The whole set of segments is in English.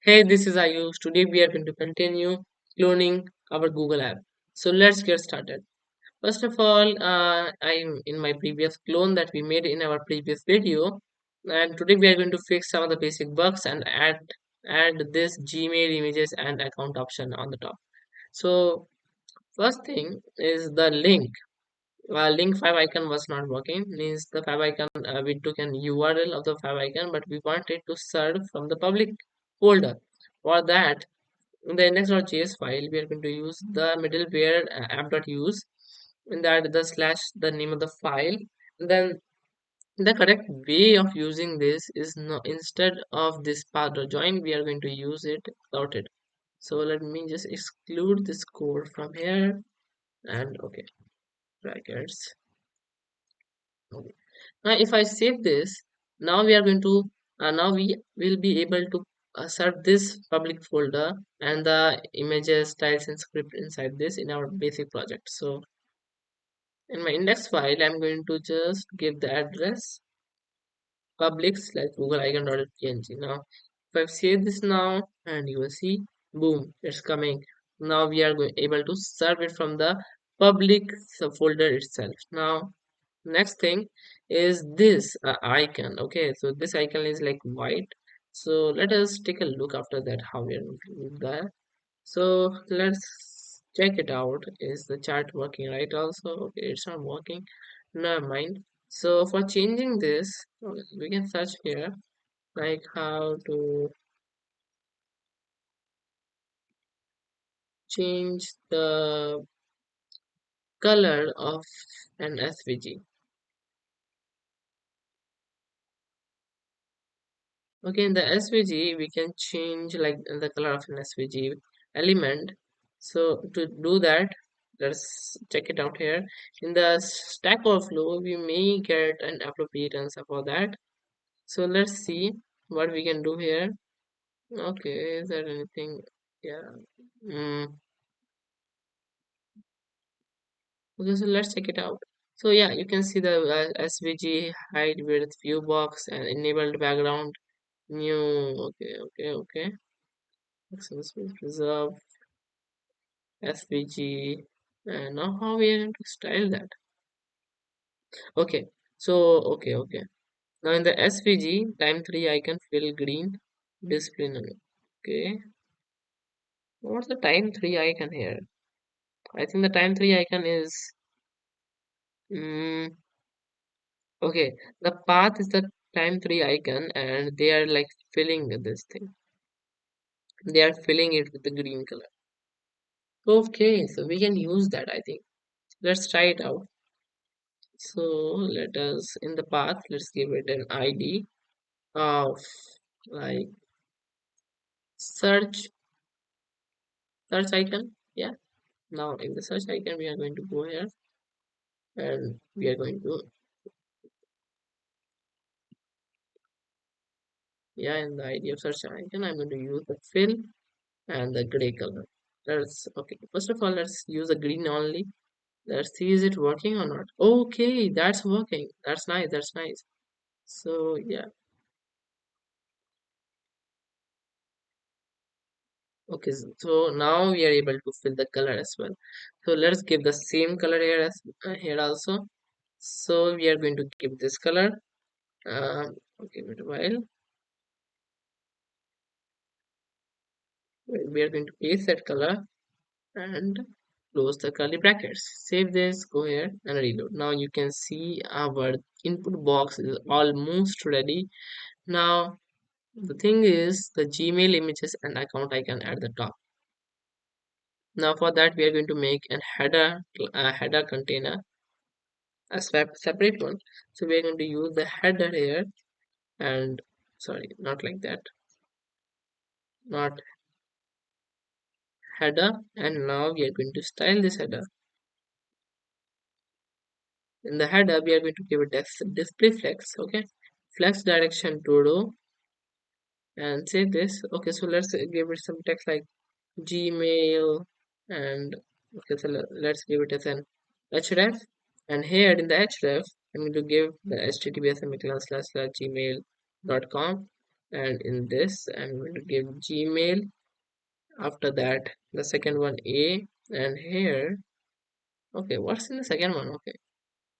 Hey, this is Ayush. Today we are going to continue cloning our Google app. So let's get started. First of all, I'm in my previous clone that we made in our previous video, and today we are going to fix some of the basic bugs and add this Gmail images and account option on the top. So first thing is the link. Link 5 icon was not working. Means the 5 icon we took an URL of the 5 icon, but we wanted to serve from the public folder. For that, in the index.js file, we are going to use the middleware app.use, in that the slash the name of the file. Then the correct way of using this is, no, instead of this path.join, we are going to use it without it. So let me just exclude this code from here, and okay, brackets. Okay. Now if I save this, now we are going to now we will be able to serve this public folder and the images, styles and script inside this in our basic project. So in my index file, I'm going to just give the address public slash google icon.png. Now if I save this now, and you will see, boom, it's coming. Now we are able to serve it from the public subfolder itself. Now next thing is this icon. Okay, so this icon is like white. So let us take a look after that how we are going to do that. So let's check it out. Is the chart working right also? Okay, it's not working. Never mind. So for changing this, we can search here like how to change the color of an SVG. Okay, in the SVG, we can change like the color of an SVG element. So to do that, let's check it out here. In the Stack Overflow, we may get an appropriate answer for that. So let's see what we can do here. Okay, is there anything? Yeah. Mm. Okay, so let's check it out. So yeah, you can see the SVG hide with view box and enabled background new. Okay. Access with reserve SVG. And now how we are going to style that? Okay, so okay. Now in the SVG, time 3 icon fill green, display none. Okay, what's the time 3 icon here? I think the time 3 icon is mm, okay. The path is the time 3 icon, and they are like filling this thing. They are filling it with the green color. Okay, so we can use that, I think. Let's try it out. So let us in the path, let's give it an ID of like search search icon. Yeah. Now in the search icon, we are going to go here and we are going to, yeah, in the ID of search icon, I'm going to use the fill and the gray color. Let's okay. First of all, let's use the green only. Let's see is it working or not. Okay, that's working. That's nice. That's nice. So yeah. Okay, so now we are able to fill the color as well. So let's give the same color here as here also. So we are going to give this color. Okay, wait a while. We are going to paste that color and close the curly brackets. Save this, go here and reload. Now you can see our input box is almost ready. Now the thing is the Gmail images and account icon at the top. Now for that we are going to make a header container, a separate one. So we are going to use the header here, and sorry, not like that, not header. And now we are going to style this header. In the header we are going to give it display flex. Okay, flex direction to row, and save this. Okay, so let's give it some text like Gmail, and okay, so let's give it as an href. And here in the href, I'm going to give the https://gmail.com. and in this I'm going to give Gmail. After that the second one A, and here, okay, what's in the second one? Okay,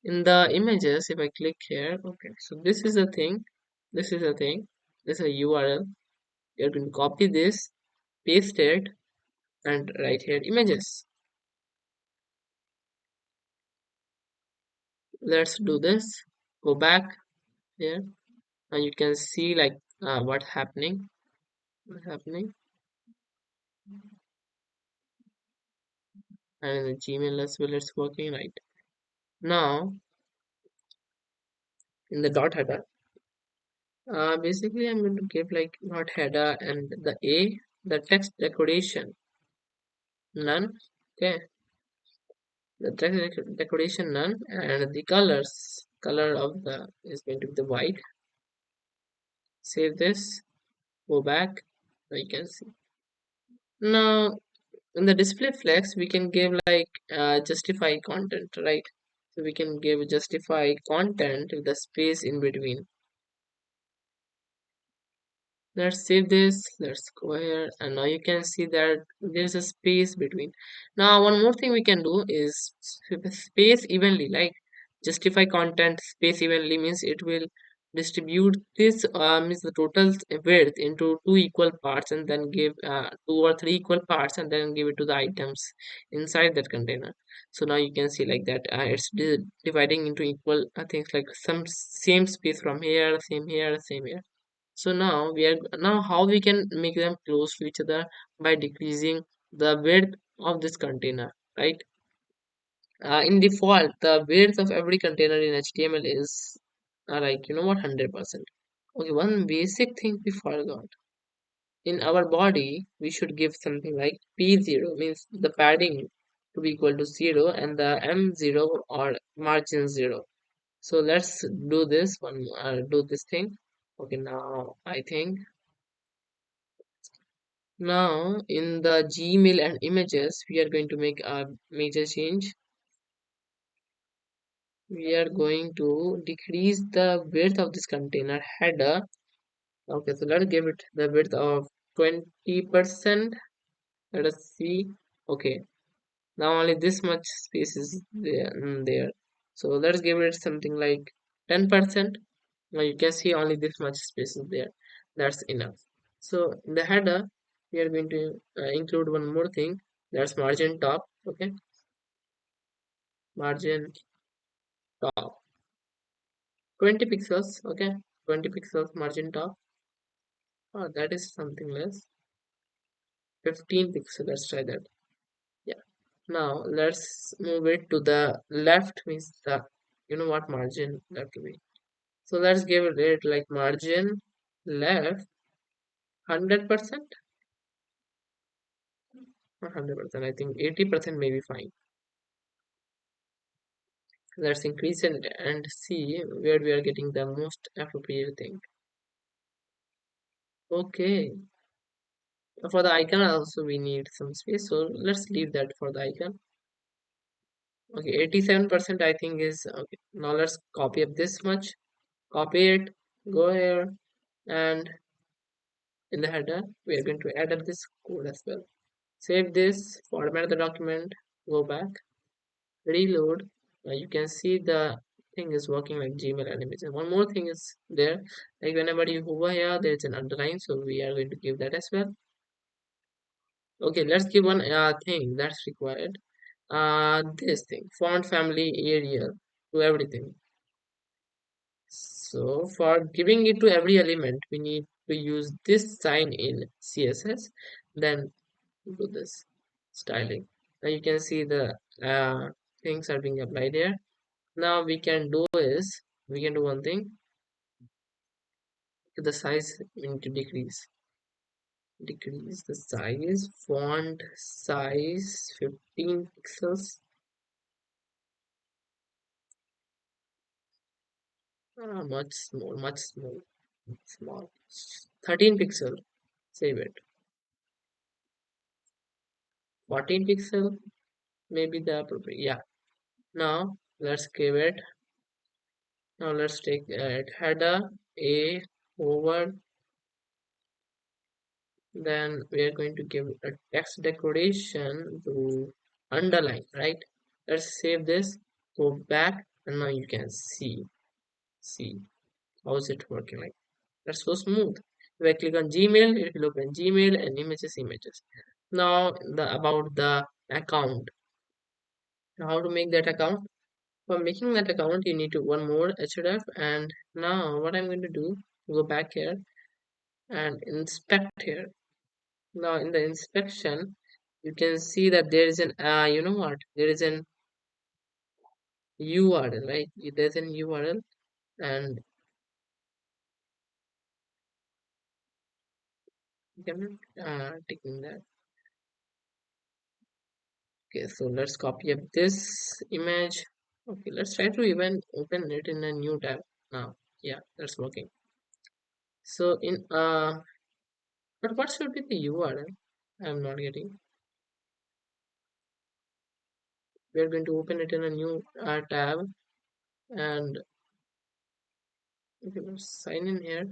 in the images, if I click here, okay, so this is the thing, this is the thing, this is a URL. You're going to copy this, paste it, and write here images. Let's do this. Go back here, and you can see like what's happening, and in the Gmail as well, it's working right now. In the dot header, basically I'm going to give like dot header and the A, the text decoration none. Okay, the text decoration none, and the color of the is going to be the white. Save this, go back. Now you can see. Now in the display flex we can give like justify content, right? So we can give justify content with the space in between. Let's save this, let's go here, and now you can see that there's a space between. Now one more thing we can do is space evenly, like justify content space evenly means it will distribute this means the total width into two equal parts, and then give two or three equal parts, and then give it to the items inside that container. So now you can see like that it's dividing into equal things, like some same space from here, same here, same here. So now we are now how we can make them close to each other by decreasing the width of this container, right? In default, the width of every container in HTML is like 100%. Okay, one basic thing we forgot. In our body, we should give something like P0 means the padding to be equal to 0 and the M0 or margin 0. So let's do this one, do this thing. Okay, now I think now in the Gmail and images, we are going to make a major change. We are going to decrease the width of this container header. Okay, so let's give it the width of 20%. Let us see. Okay, now only this much space is there. So let's give it something like 10%. Now you can see only this much space is there. That's enough. So in the header, we are going to include one more thing. That's margin top. Okay, margin top 20 pixels. Okay, 20 pixels margin top. Oh, that is something less. 15 pixels. Let's try that. Yeah. Now let's move it to the left. Means the what margin left to be. So let's give it like margin left 100%. Not 100%. I think 80% may be fine. Let's increase it and see where we are getting the most appropriate thing. Okay. For the icon also we need some space, so let's leave that for the icon. Okay, 87% I think is okay. Now let's copy up this much. Copy it, go here, and in the header we are going to add up this code as well. Save this, format the document, go back, reload. You can see the thing is working like Gmail animation. One more thing is there, like whenever you hover here, there's an underline, so we are going to give that as well. Okay, let's give one thing that's required. This thing, font family Arial to everything. So for giving it to every element, we need to use this sign in CSS. Then do this styling. Now you can see the things are being applied here. Now we can do is we can do one thing. The size we need to decrease the size, font size 15 pixels. Much small, small. 13 pixel. Save it. 14 pixel. Maybe the appropriate. Yeah. Now let's give it. Now let's take it header a over Then we are going to give a text decoration to underline, right? Let's save this, go back, and now you can see how is it working. Like, that's so smooth. If I click on Gmail, it will open Gmail and images. Now the about the account. How to make that account? For making that account, you need to one more href. And now what I'm going to do, go back here and inspect here. Now in the inspection, you can see that there is an you know what? There is an URL, right? There's an URL, and you can taking that. Okay, so let's copy up this image. Okay, let's try to even open it in a new tab now. Yeah, that's working. So in but what should be the URL? I'm not getting. We are going to open it in a new tab, and okay, let's sign in here.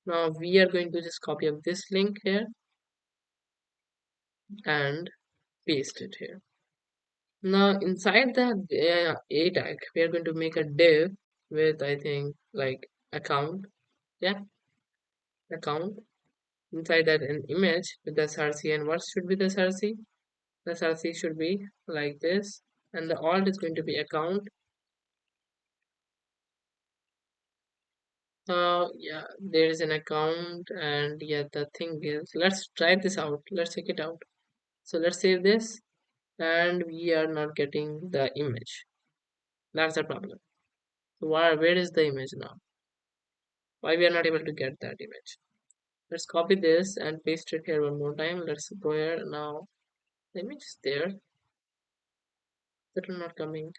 Now we are going to just copy up this link here and paste it here. Now inside the a tag, we are going to make a div with, I think, like account. Yeah, account. Inside that an image with the src, and what should be the src? The src should be like this, and the alt is going to be account. Yeah, there is an account, and yeah, the thing is, let's try this out. Let's check it out. So let's save this, and we are not getting the image. That's the problem. So where is the image now? Why we are not able to get that image? Let's copy this and paste it here one more time. Let's go here now. The image is there, but not coming.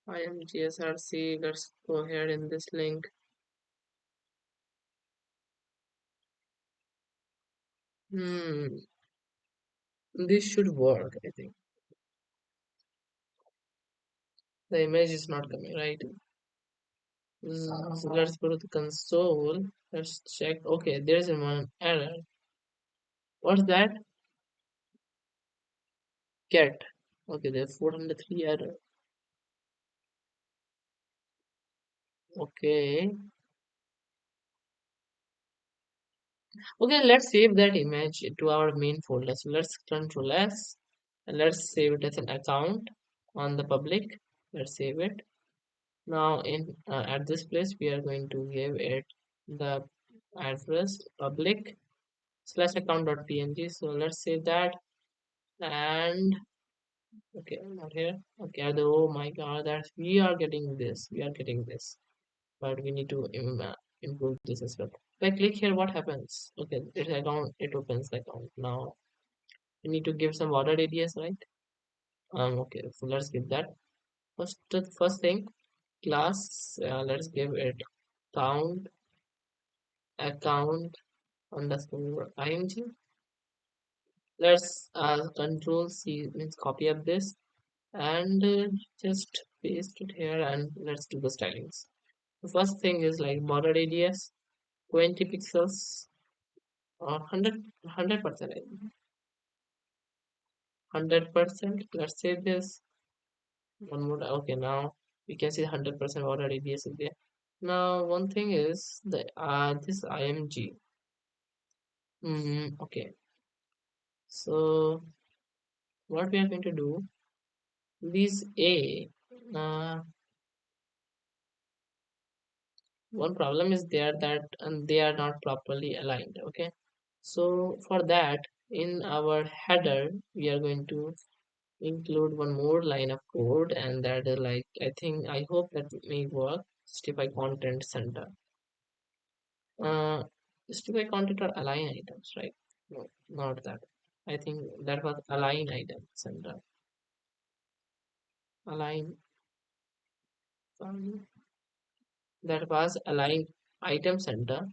IMGSRC. Let's go here in this link. Hmm, this should work, I think. The image is not coming, right? So let's go to the console. Let's check. Okay, there's a one error. What's that? Get. Okay, there's 403 error. Okay. Okay, let's save that image to our main folder. So let's Control S and let's save it as an account on the public. Let's save it. Now in at this place we are going to give it the address public slash account.png. So let's save that, and okay, not here. Okay, oh my god, that we are getting this. We are getting this, but we need to improve this as well. If I click here, what happens? Okay, it account, it opens the account. Now we need to give some border radius, right? Okay, so let's give that. First thing, class. Let's give it count account underscore ing. Let's control C means copy up this, and just paste it here, and let's do the stylings. The first thing is like border radius 20 pixels or 100%. 100%. Let's save this one more. Okay, now we can see 100% border radius is there. Now one thing is the this img. Okay, so what we are going to do, these a one problem is there that they are not properly aligned. Okay, so for that, in our header we are going to include one more line of code, and that is like, I think, I hope that may work. Justify content center. uh Justify content or align items, right? No, not that. I think that was align item center. Align, that was align item center.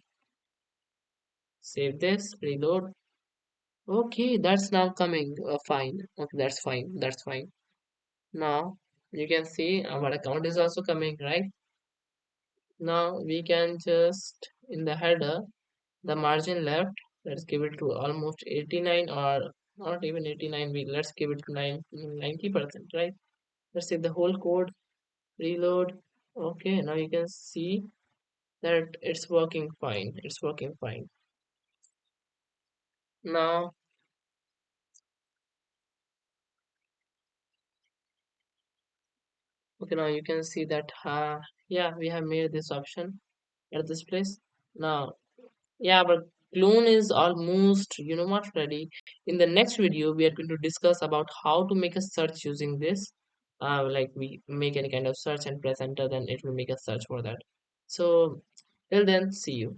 Save this, reload. Okay, that's now coming. Fine. Okay, that's fine. That's fine. Now you can see our account is also coming, right? Now we can just in the header, the margin left, let's give it to almost 89 or not even 89, we let's give it to 90%, right? Let's say the whole code, reload. Okay, now you can see that it's working fine. It's working fine. Now, okay, now you can see that, yeah, we have made this option at this place. Now, yeah, but clone is almost, what, ready. In the next video, we are going to discuss about how to make a search using this. Like we make any kind of search and press enter, then it will make a search for that. So, till then, see you.